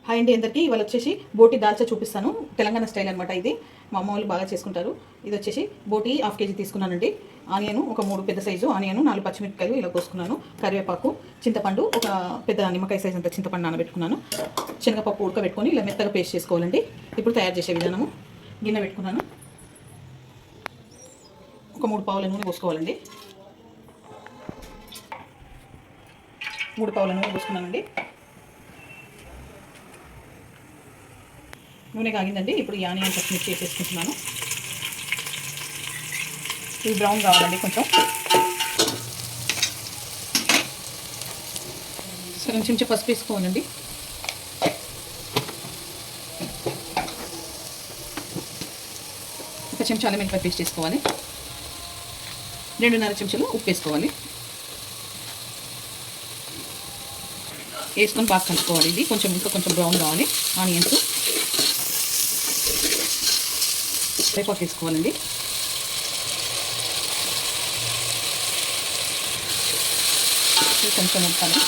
Hi అండి అందరికీ. ఇవాళ వచ్చేసి బోటి దాల్చా చూపిస్తాను. తెలంగాణ స్టైల్ అనమాట. ఇది మా అమ్మ వాళ్ళు బాగా చేసుకుంటారు. ఇది వచ్చేసి బోటి హాఫ్ కేజీ తీసుకున్నానండి. ఆనియన్ ఒక 3 పెద్ద సైజు ఆనియన్, 4 పచ్చిమిరపకాయలు ఇలా కోసుకున్నాను. కరివేపాకు, చింతపండు ఒక పెద్ద నిమ్మకాయ సైజు అంత చింతపండు నానబెట్టుకున్నాను. శనగపప్పు ఉడకబెట్టుకొని ఇలా మెత్తగా పేస్ట్ చేసుకోవాలండి. ఇప్పుడు తయారు చేసే విధానము: గిన్నె పెట్టుకున్నాను. ఒక 3 పావుల నూనె పోసుకోవాలండి. 3 పావుల నూనె పోసుకున్నానండి. నూనె కాగిందండి. ఇప్పుడు ఈ ఆనియన్ పచ్చిమిర్చి వేసేసుకుంటున్నాను. ఇవి బ్రౌన్ కావాలండి. కొంచెం సగం చెంచా పసుపు వేసుకోవాలండి. ఒక చెంచా అల్లం వెల్లిపాయ పేస్ట్ వేసుకోవాలి. 2.5 చెంచాలు ఉప్పు వేసుకోవాలి. వేసుకొని బాగా కలుపుకోవాలి. ఇది ఇంకా కొంచెం బ్రౌన్ కావాలి ఆనియన్స్. కరివేపాకు వేసుకోవాలండి. కొంచెం ఉప్పాలి.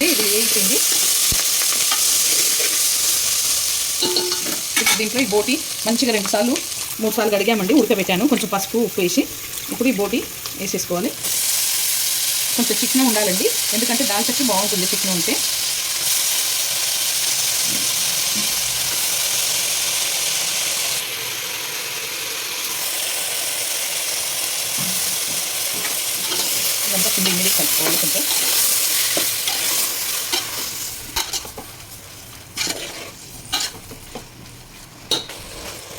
ఇది వేయించింది. ఇప్పుడు దీంట్లో ఈ బోటి మంచిగా 2 సార్లు 3 సార్లు కడిగామండి. ఉడకబెట్టాను. కొంచెం పసుపు ఉప్పు వేసి ఇప్పుడు ఈ బోటి వేసేసుకోవాలి. కొంచెం చికెన్ ఉండాలండి, ఎందుకంటే దాల్చకి బాగుంటుంది చికెన్ ఉంటే. ఇదంతా కింద మీద కలుపుకోవాలి. కొంచెం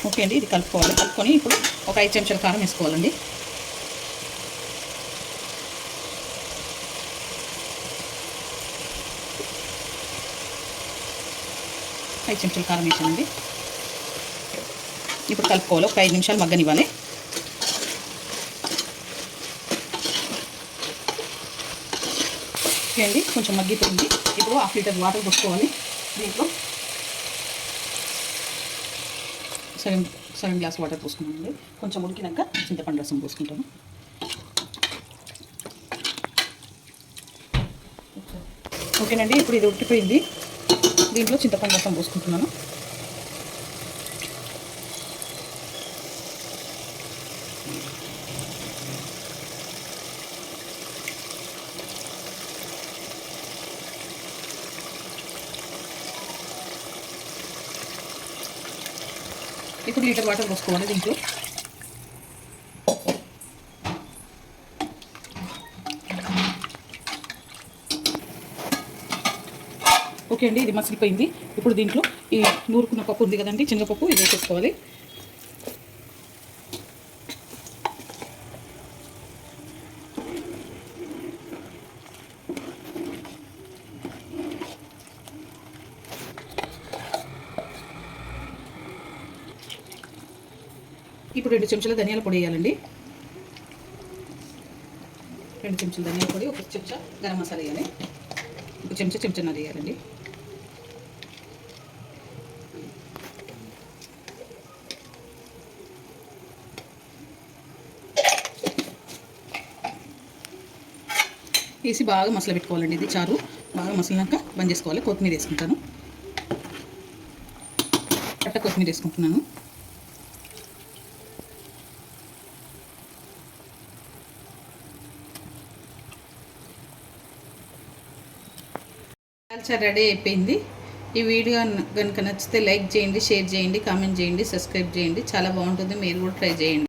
ఓకే అండి. ఇది కలుపుకోవాలి. కలుపుకొని ఇప్పుడు ఒక 5 చెంచాల కారం వేసుకోవాలండి. ఐదు చెంచాల కారం వేసానండి. ఇప్పుడు కలుపుకోవాలి. ఒక 5 నిమిషాలు మగ్గనివ్వాలి. ఓకే అండి, కొంచెం మగ్గిపోయింది. ఇప్పుడు 1/2 లీటర్ వాటర్ పోసుకోవాలి. దీంట్లో సగం గ్లాస్ వాటర్ పోసుకున్నామండి. కొంచెం ఉడికినాక చింతపండు రసం పోసుకుంటాను. ఓకేనండి, ఇప్పుడు ఇది ఉడికిపోయింది. దీంట్లో చింతపండు రసం పోసుకుంటున్నాను. ఇప్పుడు లీటర్ వాటర్ పోసుకోవాలి దీంట్లో. ఓకే అండి, ఇది మసిలిపోయింది. ఇప్పుడు దీంట్లో ఈ నూరుకున్న పప్పు ఉంది కదండి, శనగపప్పు, ఇది వేసేసుకోవాలి. ఇప్పుడు 2 చెంచాల ధనియాల పొడి వేయాలండి. 2 చెంచాల ధనియాల పొడి, 1 చెంచా గరం మసాలా వేయాలి. 1 చెంచాన్నర వేయాలండి. వేసి బాగా మసాలా పెట్టుకోవాలండి. ఇది చారు బాగా మసాలాక బంద్ చేసుకోవాలి. కొత్తిమీర వేసుకుంటాను. కొత్తిమీర వేసుకుంటున్నాను. దాల్చా రెడీ అయిపోయింది. ఈ వీడియో కనుక నచ్చితే లైక్ చేయండి, షేర్ చేయండి, కామెంట్ చేయండి, సబ్స్క్రైబ్ చేయండి. చాలా బాగుంటుంది. మీరు కూడా ట్రై చేయండి.